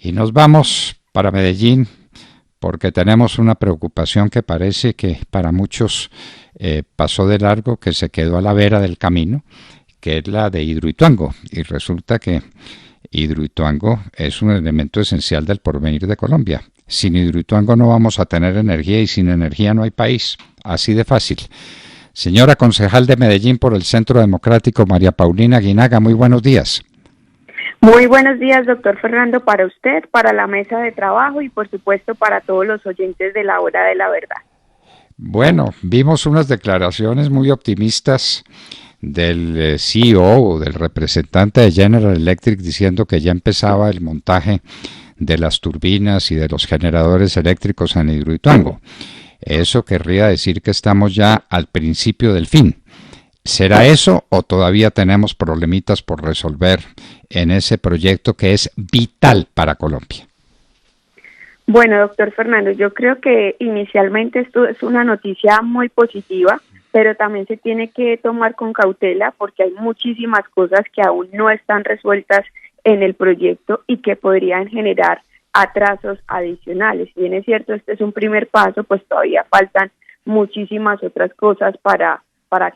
Y nos vamos para Medellín porque tenemos una preocupación que parece que para muchos pasó de largo, que se quedó a la vera del camino, que es la de Hidroituango. Y resulta que Hidroituango es un elemento esencial del porvenir de Colombia. Sin Hidroituango no vamos a tener energía y sin energía no hay país. Así de fácil. Señora concejal de Medellín por el Centro Democrático, María Paulina Guinaga, muy buenos días. Muy buenos días, doctor Fernando, para usted, para la mesa de trabajo y por supuesto para todos los oyentes de la Hora de la Verdad. Bueno, vimos unas declaraciones muy optimistas del CEO, del representante de General Electric, diciendo que ya empezaba el montaje de las turbinas y de los generadores eléctricos en Hidroituango. Eso querría decir que estamos ya al principio del fin. ¿Será eso o todavía tenemos problemitas por resolver en ese proyecto que es vital para Colombia? Bueno, doctor Fernando, yo creo que inicialmente esto es una noticia muy positiva, pero también se tiene que tomar con cautela porque hay muchísimas cosas que aún no están resueltas en el proyecto y que podrían generar atrasos adicionales. Si bien es cierto, este es un primer paso, pues todavía faltan muchísimas otras cosas para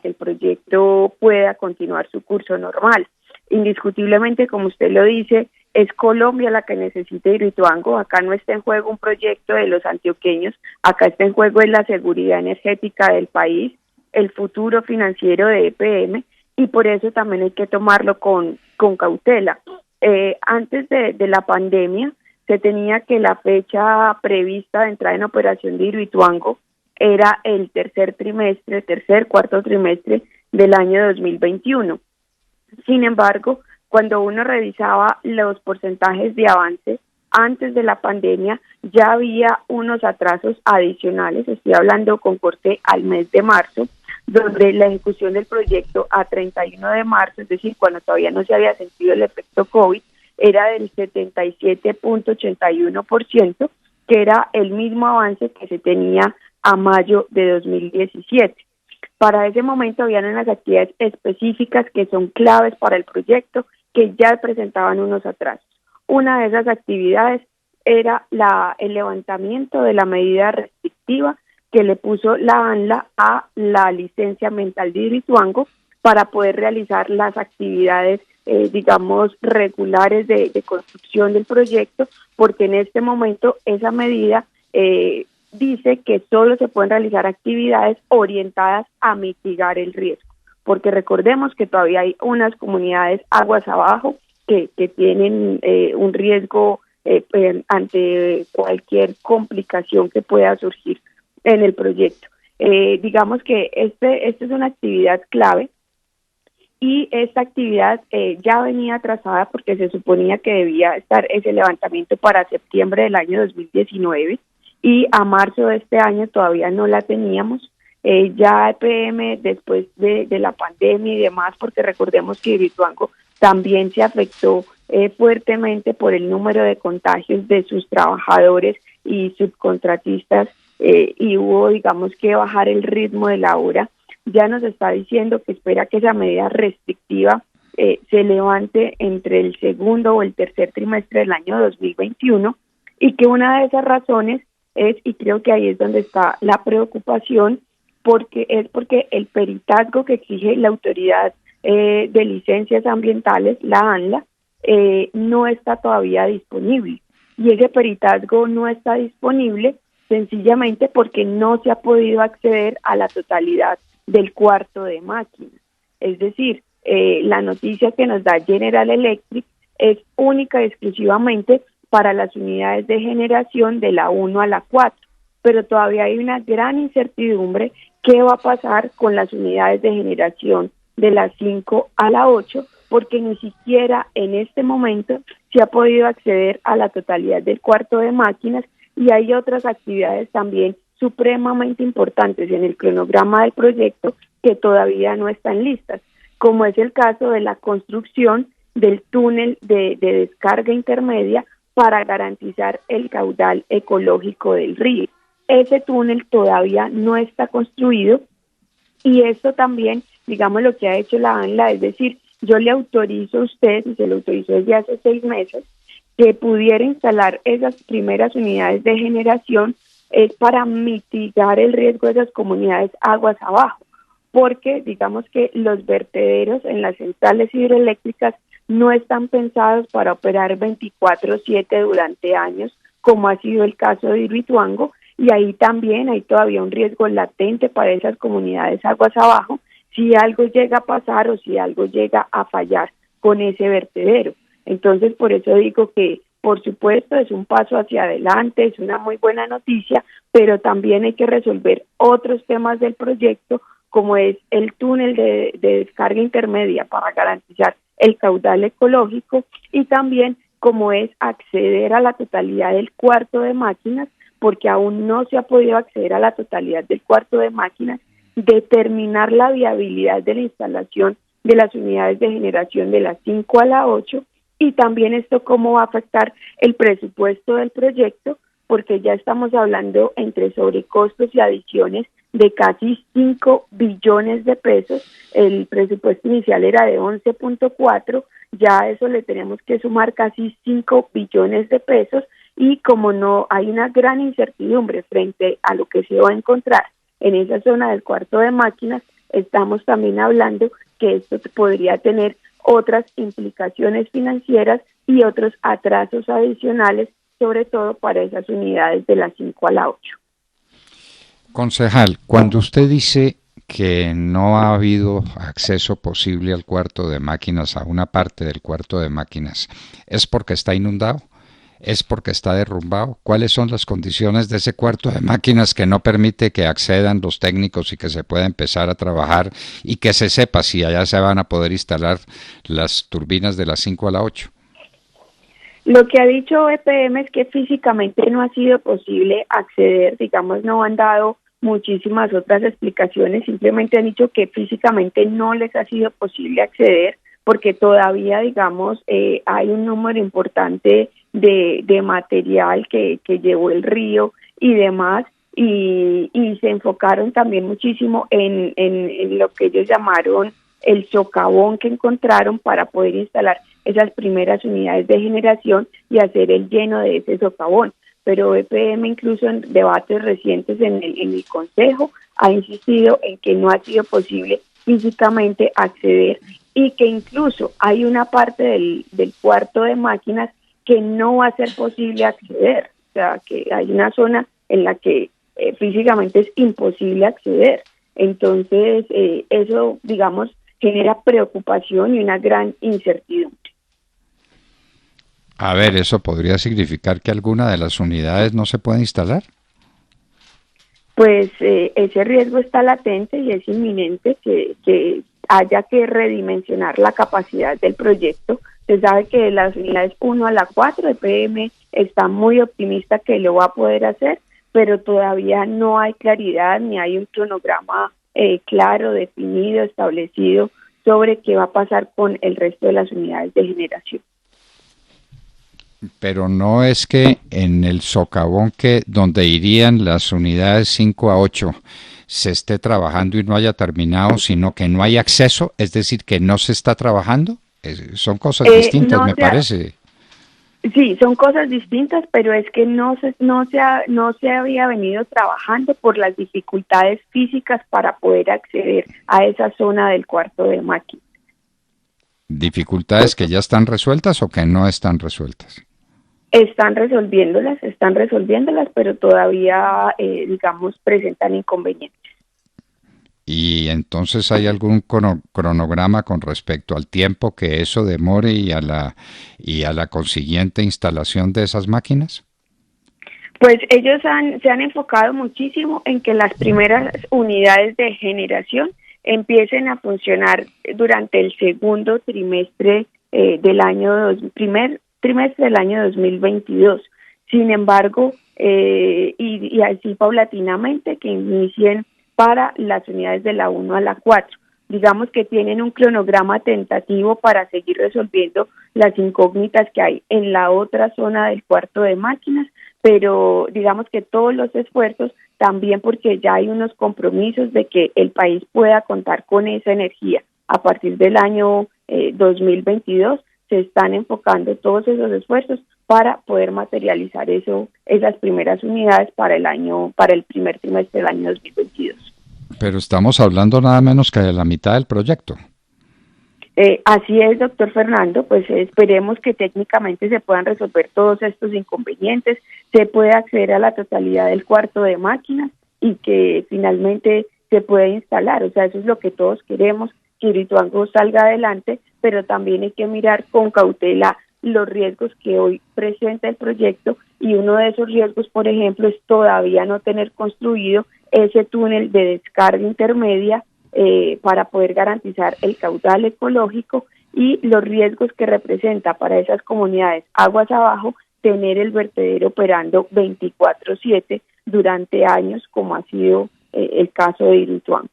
que el proyecto pueda continuar su curso normal. Indiscutiblemente, como usted lo dice, es Colombia la que necesita Hidroituango. Acá no está en juego un proyecto de los antioqueños, acá está en juego es la seguridad energética del país, el futuro financiero de EPM, y por eso también hay que tomarlo con cautela. Antes de la pandemia, se tenía que la fecha prevista de entrada en operación de Hidroituango era el cuarto trimestre del año 2021. Sin embargo, cuando uno revisaba los porcentajes de avance antes de la pandemia, ya había unos atrasos adicionales, estoy hablando con corte al mes de marzo, donde la ejecución del proyecto a 31 de marzo, es decir, cuando todavía no se había sentido el efecto COVID, era del 77.81%, que era el mismo avance que se tenía a mayo de 2017. Para ese momento habían unas actividades específicas que son claves para el proyecto que ya presentaban unos atrasos. Una de esas actividades era el levantamiento de la medida restrictiva que le puso la ANLA a la licencia ambiental de Hidroituango para poder realizar las actividades, regulares de construcción del proyecto, porque en este momento esa medida dice que solo se pueden realizar actividades orientadas a mitigar el riesgo, porque recordemos que todavía hay unas comunidades aguas abajo que tienen un riesgo ante cualquier complicación que pueda surgir en el proyecto. Digamos que esta es una actividad clave y esta actividad ya venía atrasada porque se suponía que debía estar ese levantamiento para septiembre del año 2019 y a marzo de este año todavía no la teníamos. Ya EPM, después de la pandemia y demás, porque recordemos que Hidroituango también se afectó fuertemente por el número de contagios de sus trabajadores y subcontratistas, y hubo, que bajar el ritmo de la obra. Ya nos está diciendo que espera que esa medida restrictiva se levante entre el segundo o el tercer trimestre del año 2021 y que una de esas razones es, y creo que ahí es donde está la preocupación, porque el peritazgo que exige la autoridad de licencias ambientales, la ANLA, no está todavía disponible. Y ese peritazgo no está disponible sencillamente porque no se ha podido acceder a la totalidad del cuarto de máquinas. Es decir, la noticia que nos da General Electric es única y exclusivamente para las unidades de generación de la 1 a la 4, pero todavía hay una gran incertidumbre qué va a pasar con las unidades de generación de la 5 a la 8, porque ni siquiera en este momento se ha podido acceder a la totalidad del cuarto de máquinas y hay otras actividades también supremamente importantes en el cronograma del proyecto que todavía no están listas, como es el caso de la construcción del túnel de descarga intermedia para garantizar el caudal ecológico del río. Ese túnel todavía no está construido y esto también, lo que ha hecho la ANLA, es decir, yo le autorizo a usted, y se lo autorizó desde hace 6 meses, que pudiera instalar esas primeras unidades de generación es para mitigar el riesgo de esas comunidades aguas abajo, porque digamos que los vertederos en las centrales hidroeléctricas no están pensados para operar 24/7 durante años, como ha sido el caso de Hidroituango, y ahí también hay todavía un riesgo latente para esas comunidades aguas abajo si algo llega a pasar o si algo llega a fallar con ese vertedero. Entonces, por eso digo que, por supuesto, es un paso hacia adelante, es una muy buena noticia, pero también hay que resolver otros temas del proyecto, como es el túnel de descarga intermedia para garantizar el caudal ecológico, y también como es acceder a la totalidad del cuarto de máquinas, porque aún no se ha podido acceder a la totalidad del cuarto de máquinas, determinar la viabilidad de la instalación de las unidades de generación de la 5 a la 8, y también esto cómo va a afectar el presupuesto del proyecto, porque ya estamos hablando entre sobrecostos y adiciones de casi 5 billones de pesos. El presupuesto inicial era de 11.4, ya a eso le tenemos que sumar casi 5 billones de pesos, y como no hay una gran incertidumbre frente a lo que se va a encontrar en esa zona del cuarto de máquinas, estamos también hablando que esto podría tener otras implicaciones financieras y otros atrasos adicionales, sobre todo para esas unidades de la 5 a la 8. Concejal, cuando usted dice que no ha habido acceso posible al cuarto de máquinas, a una parte del cuarto de máquinas, ¿es porque está inundado? ¿Es porque está derrumbado? ¿Cuáles son las condiciones de ese cuarto de máquinas que no permite que accedan los técnicos y que se pueda empezar a trabajar y que se sepa si allá se van a poder instalar las turbinas de las 5 a la 8? Lo que ha dicho EPM es que físicamente no ha sido posible acceder, digamos, no han dado muchísimas otras explicaciones, simplemente han dicho que físicamente no les ha sido posible acceder porque todavía, digamos, hay un número importante de material que llevó el río y demás, y se enfocaron también muchísimo en lo que ellos llamaron el socavón que encontraron para poder instalar esas primeras unidades de generación y hacer el lleno de ese socavón. Pero EPM, incluso en debates recientes en el Consejo, ha insistido en que no ha sido posible físicamente acceder, y que incluso hay una parte del cuarto de máquinas que no va a ser posible acceder, o sea, que hay una zona en la que físicamente es imposible acceder. Entonces, eso, digamos, genera preocupación y una gran incertidumbre. A ver, ¿eso podría significar que alguna de las unidades no se puede instalar? Pues ese riesgo está latente y es inminente que haya que redimensionar la capacidad del proyecto. Se sabe que de las unidades 1 a la 4, EPM está muy optimista que lo va a poder hacer, pero todavía no hay claridad ni hay un cronograma claro, definido, establecido sobre qué va a pasar con el resto de las unidades de generación. Pero no es que en el socavón donde irían las unidades 5 a 8 se esté trabajando y no haya terminado, sino que no hay acceso, es decir, que no se está trabajando. Son cosas distintas, me parece. Sí, son cosas distintas, pero es que no se había venido trabajando por las dificultades físicas para poder acceder a esa zona del cuarto de máquinas. ¿Dificultades que ya están resueltas o que no están resueltas? Están resolviéndolas, pero todavía, digamos, presentan inconvenientes. ¿Y entonces hay algún cronograma con respecto al tiempo que eso demore y a la consiguiente instalación de esas máquinas? Pues ellos se han enfocado muchísimo en que las primeras unidades de generación empiecen a funcionar durante el segundo trimestre primer trimestre del año 2022. Sin embargo, y así paulatinamente que inicien para las unidades de la 1 a la 4. Digamos que tienen un cronograma tentativo para seguir resolviendo las incógnitas que hay en la otra zona del cuarto de máquinas, pero digamos que todos los esfuerzos, también porque ya hay unos compromisos de que el país pueda contar con esa energía a partir del año 2022, se están enfocando todos esos esfuerzos para poder materializar esas primeras unidades para el primer trimestre del año 2022. Pero estamos hablando nada menos que de la mitad del proyecto. Así es, doctor Fernando, pues esperemos que técnicamente se puedan resolver todos estos inconvenientes, se pueda acceder a la totalidad del cuarto de máquinas y que finalmente se pueda instalar. O sea, eso es lo que todos queremos, que Hidroituango salga adelante, pero también hay que mirar con cautela los riesgos que hoy presenta el proyecto, y uno de esos riesgos, por ejemplo, es todavía no tener construido ese túnel de descarga intermedia para poder garantizar el caudal ecológico, y los riesgos que representa para esas comunidades aguas abajo tener el vertedero operando 24/7 durante años, como ha sido el caso de Hidroituango.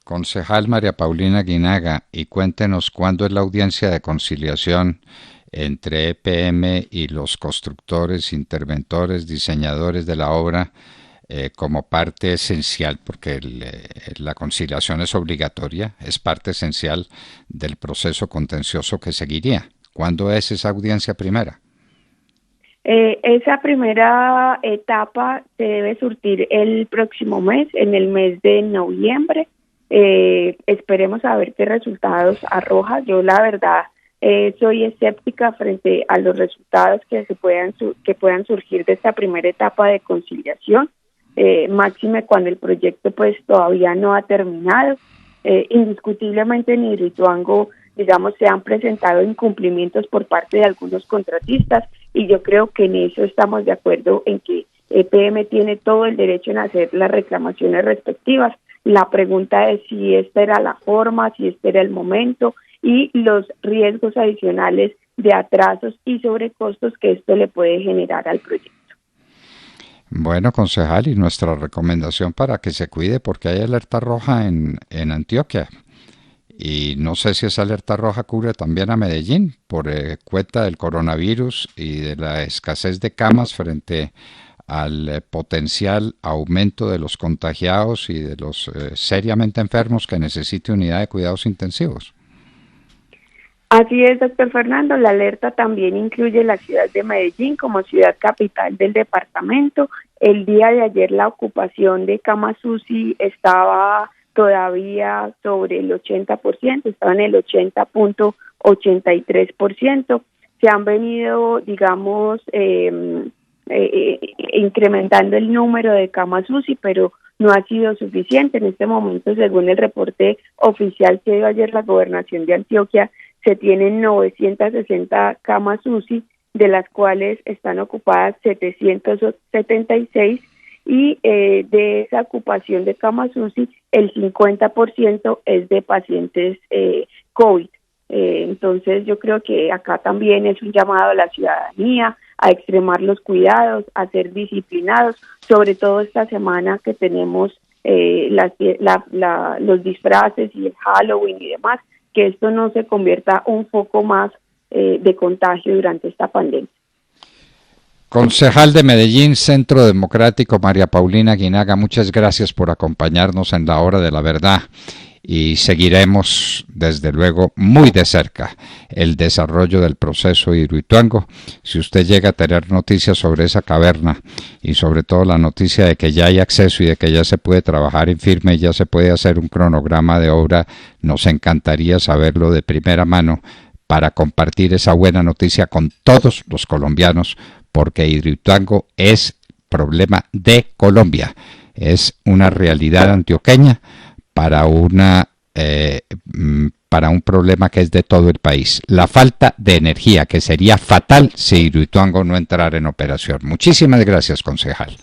Concejal María Paulina Aguinaga, y cuéntenos cuándo es la audiencia de conciliación entre EPM y los constructores, interventores, diseñadores de la obra, como parte esencial, porque la conciliación es obligatoria, es parte esencial del proceso contencioso que seguiría. ¿Cuándo es esa audiencia primera? Esa primera etapa se debe surtir el próximo mes, en el mes de noviembre. Esperemos a ver qué resultados arroja. Yo la verdad soy escéptica frente a los resultados que puedan surgir de esta primera etapa de conciliación. Máxime cuando el proyecto pues todavía no ha terminado. Indiscutiblemente en Hidroituango, digamos, se han presentado incumplimientos por parte de algunos contratistas, y yo creo que en eso estamos de acuerdo, en que EPM tiene todo el derecho en hacer las reclamaciones respectivas. La pregunta es si esta era la forma, si este era el momento, y los riesgos adicionales de atrasos y sobrecostos que esto le puede generar al proyecto. Bueno, concejal, y nuestra recomendación para que se cuide, porque hay alerta roja en Antioquia, y no sé si esa alerta roja cubre también a Medellín por cuenta del coronavirus y de la escasez de camas frente al potencial aumento de los contagiados y de los seriamente enfermos que necesite unidad de cuidados intensivos. Así es, doctor Fernando, la alerta también incluye la ciudad de Medellín como ciudad capital del departamento. El día de ayer la ocupación de camas UCI estaba todavía sobre el 80%, estaba en el 80.83%. Se han venido, digamos, incrementando el número de camas UCI, pero no ha sido suficiente. En este momento, según el reporte oficial que dio ayer la Gobernación de Antioquia, se tienen 960 camas UCI, de las cuales están ocupadas 776, y de esa ocupación de camas UCI, el 50% es de pacientes COVID. Entonces yo creo que acá también es un llamado a la ciudadanía a extremar los cuidados, a ser disciplinados, sobre todo esta semana que tenemos los disfraces y el Halloween y demás, que esto no se convierta un foco más de contagio durante esta pandemia. Concejal de Medellín, Centro Democrático, María Paulina Aguinaga, muchas gracias por acompañarnos en la hora de la verdad, y seguiremos desde luego muy de cerca el desarrollo del proceso Hidroituango. Si usted llega a tener noticias sobre esa caverna, y sobre todo la noticia de que ya hay acceso y de que ya se puede trabajar en firme y ya se puede hacer un cronograma de obra, nos encantaría saberlo de primera mano para compartir esa buena noticia con todos los colombianos, porque Hidroituango es problema de Colombia, es una realidad antioqueña para un problema que es de todo el país, la falta de energía, que sería fatal si Hidroituango no entrara en operación. Muchísimas gracias, concejal.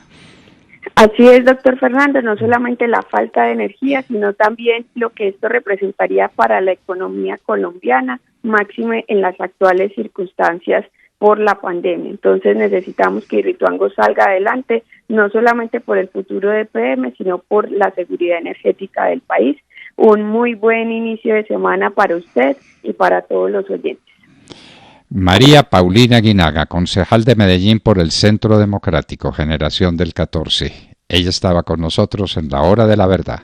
Así es, doctor Fernando, no solamente la falta de energía, sino también lo que esto representaría para la economía colombiana, máxime en las actuales circunstancias por la pandemia. Entonces necesitamos que Hidroituango salga adelante, no solamente por el futuro de EPM, sino por la seguridad energética del país. Un muy buen inicio de semana para usted y para todos los oyentes. María Paulina Aguinaga, concejal de Medellín por el Centro Democrático, Generación del 14. Ella estaba con nosotros en la hora de la verdad.